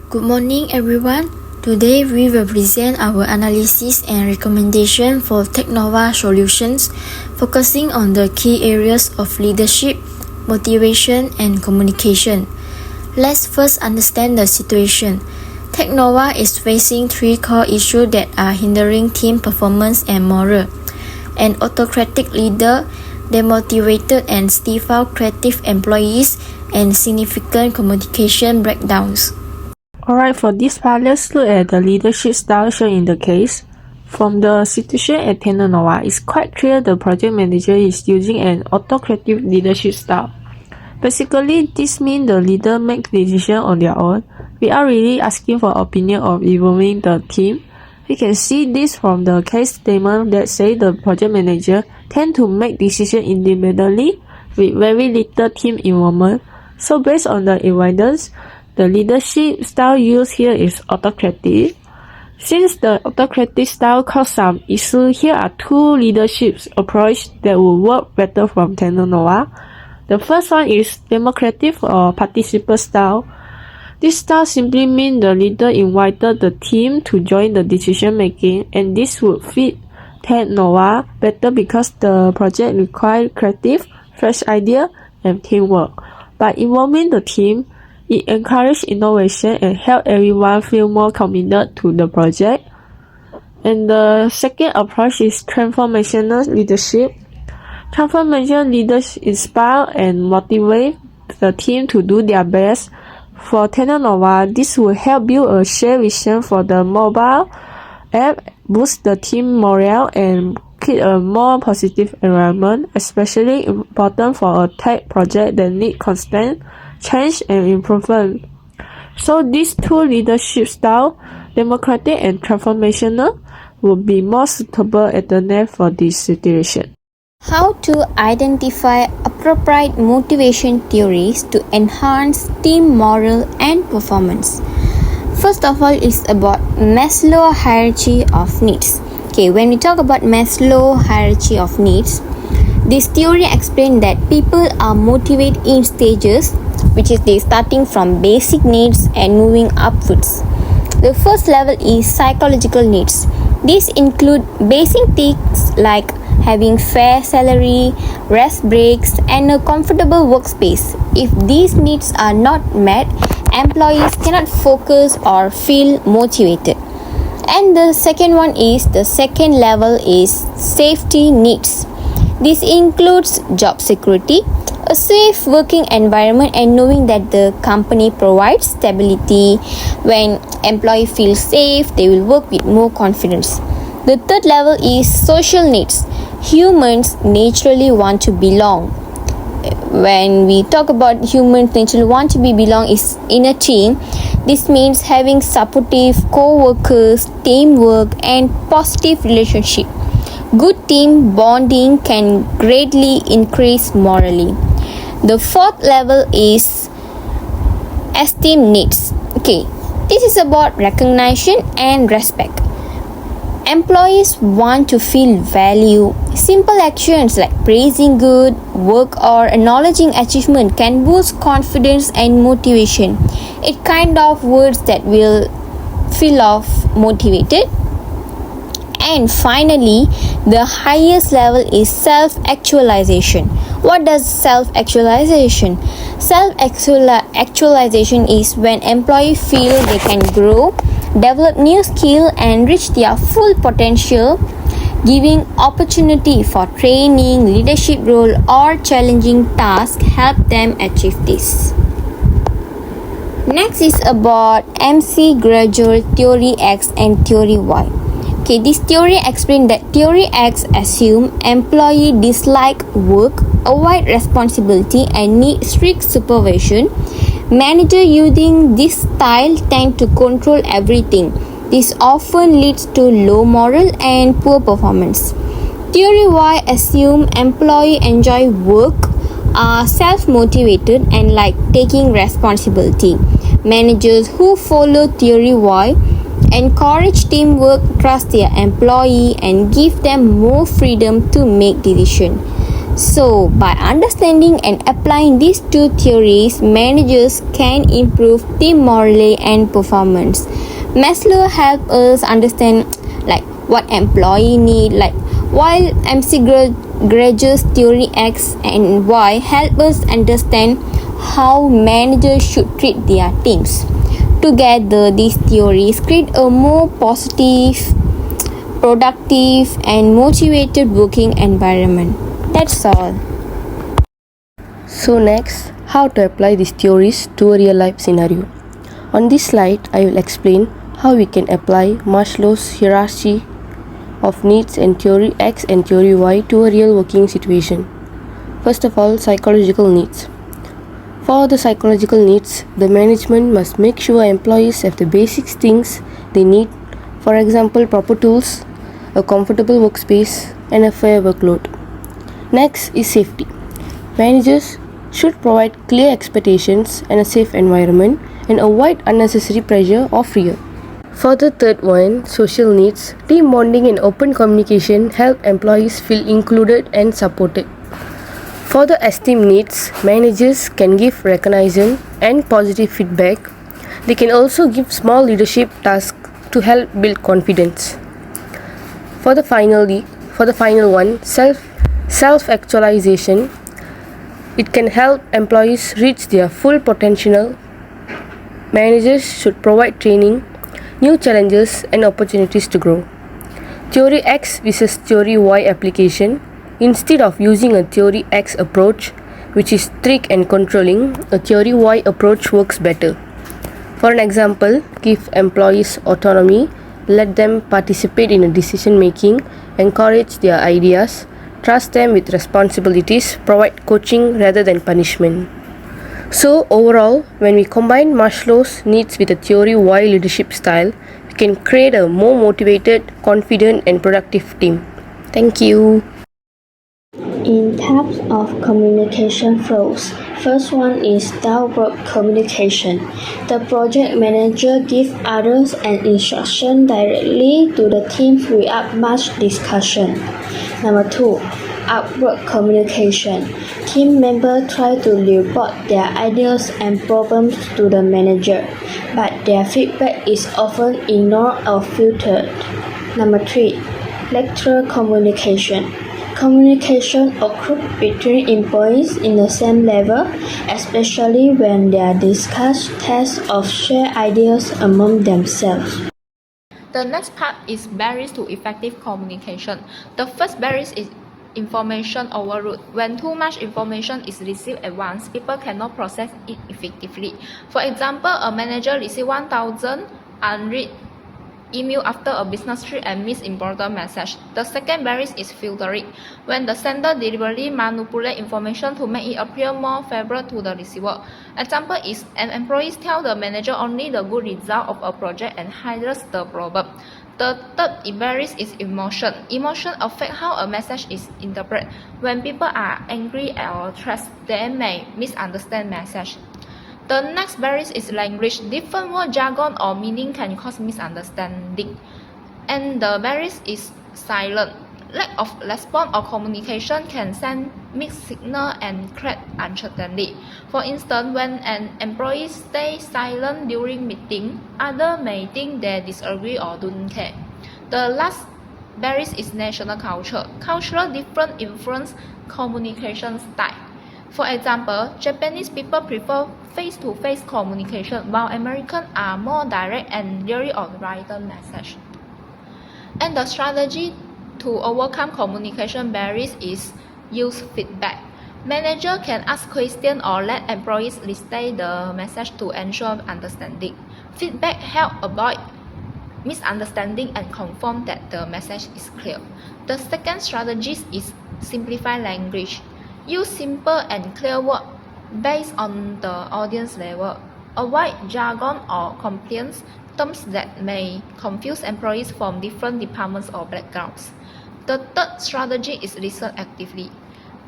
Good morning, everyone. Today we will present our analysis and recommendation for Technova solutions, focusing on the key areas of leadership, motivation, and communication. Let's first understand the situation. Technova is facing three core issues that are hindering team performance and morale: an autocratic leader, demotivated and stifled creative employees, and significant communication breakdowns. Alright, for this part, let's look at the leadership style shown in the case. From the situation at Technova, it's quite clear the project manager is using an autocratic leadership style. Basically, this means the leader makes decisions on their own without really asking for opinion or involving the team. We can see this from the case statement that say the project manager tend to make decisions independently with very little team involvement. So based on the evidence, the leadership style used here is autocratic. Since the autocratic style caused some issues, here are two leadership approaches that will work better from Technova. The first one is democratic or participant style. This style simply means the leader invited the team to join the decision making, and this would fit Technova better because the project requires creative, fresh idea, and teamwork. By involving the team, it encourages innovation and helps everyone feel more committed to the project. And the second approach is transformational leadership. Transformational leaders inspire and motivate the team to do their best. For Technova, this will help build a shared vision for the mobile app, boost the team morale, and create a more positive environment, especially important for a tech project that needs constant change and improvement. So these two leadership styles, democratic and transformational, would be more suitable at the net for this situation. How to identify appropriate motivation theories to enhance team morale and performance. First of all, it's about Maslow hierarchy of needs. Okay, when we talk about Maslow hierarchy of needs, this theory explains that people are motivated in stages, which is they starting from basic needs and moving upwards. The first level is psychological needs. These include basic things like having fair salary, rest breaks, and a comfortable workspace. If these needs are not met, employees cannot focus or feel motivated. And the second level is safety needs. This includes job security, a safe working environment, and knowing that the company provides stability. When employees feel safe, they will work with more confidence. The third level is social needs. Humans naturally want to belong. When we talk about humans naturally want to belong is in a team, this means having supportive co-workers, teamwork, and positive relationship. Good team bonding can greatly increase morale. The fourth level is esteem needs. Okay, this is about recognition and respect. Employees want to feel value. Simple actions like praising good work or acknowledging achievement can boost confidence and motivation. It kind of words that will feel motivated. And finally, the highest level is self-actualization. What does self-actualization? Self-actualization is when employees feel they can grow, develop new skill, and reach their full potential. Giving opportunity for training, leadership role, or challenging tasks help them achieve this. Next is about MC Gradual, Theory X, and Theory Y. Okay, this theory explains that Theory X assume employee dislike work, avoid responsibility, and need strict supervision. Manager using this style tend to control everything. This often leads to low morale and poor performance. Theory Y assume employee enjoy work, are self-motivated, and like taking responsibility. Managers who follow Theory Y encourage teamwork, trust their employee, and give them more freedom to make decisions. So, by understanding and applying these two theories, managers can improve team morale and performance. Maslow helps us understand what employee need, while MC Gregor's theory X and Y help us understand how managers should treat their teams. Together, these theories create a more positive, productive, and motivated working environment. That's all. So next, how to apply these theories to a real life scenario. On this slide, I will explain how we can apply Maslow's hierarchy of needs and theory X and theory Y to a real working situation. First of all, psychological needs. For the psychological needs, the management must make sure employees have the basic things they need, for example, proper tools, a comfortable workspace, and a fair workload. Next is safety. Managers should provide clear expectations and a safe environment and avoid unnecessary pressure or fear. For the third one, social needs, team bonding and open communication help employees feel included and supported. For the esteem needs, managers can give recognition and positive feedback. They can also give small leadership tasks to help build confidence. For the final one, self-actualization, it can help employees reach their full potential. Managers should provide training, new challenges and opportunities to grow. Theory X versus Theory Y application. Instead of using a Theory X approach, which is strict and controlling, a Theory Y approach works better. For an example, give employees autonomy, let them participate in decision making, encourage their ideas, trust them with responsibilities, provide coaching rather than punishment. So overall, when we combine Maslow's needs with a Theory Y leadership style, we can create a more motivated, confident and productive team. Thank you. In types of communication flows, first one is downward communication. The project manager gives orders and instructions directly to the team without much discussion. Number 2, upward communication. Team members try to report their ideas and problems to the manager, but their feedback is often ignored or filtered. Number 3, lateral communication. Communication occurs between employees in the same level, especially when they discuss, test, or share ideas among themselves. The next part is barriers to effective communication. The first barrier is information overload. When too much information is received at once, people cannot process it effectively. For example, a manager receives 1,000 unread email after a business trip and miss important message. The second barrier is filtering. When the sender deliberately manipulates information to make it appear more favorable to the receiver. Example is an employee tells the manager only the good result of a project and hides the problem. The third barrier is emotion. Emotion affects how a message is interpreted. When people are angry or stressed, they may misunderstand message. The next barrier is language. Different word jargon or meaning can cause misunderstanding. And the barrier is silence. Lack of response or communication can send mixed signal and create uncertainty. For instance, when an employee stays silent during meeting, others may think they disagree or don't care. The last barrier is national culture. Cultural difference influence communication style. For example, Japanese people prefer face-to-face communication, while Americans are more direct and rely on written message. And the strategy to overcome communication barriers is use feedback. Manager can ask questions or let employees restate the message to ensure understanding. Feedback helps avoid misunderstanding and confirm that the message is clear. The second strategy is simplify language. Use simple and clear words based on the audience level. Avoid jargon or compliance terms that may confuse employees from different departments or backgrounds. The third strategy is listen actively.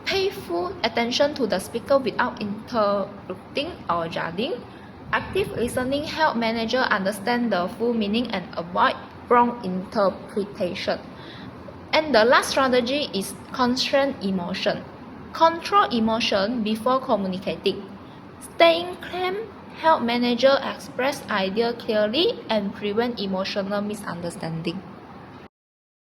Pay full attention to the speaker without interrupting or judging. Active listening helps managers understand the full meaning and avoid wrong interpretation. And the last strategy is constrain emotion. Control emotion before communicating. Staying calm help manager express ideas clearly and prevent emotional misunderstanding.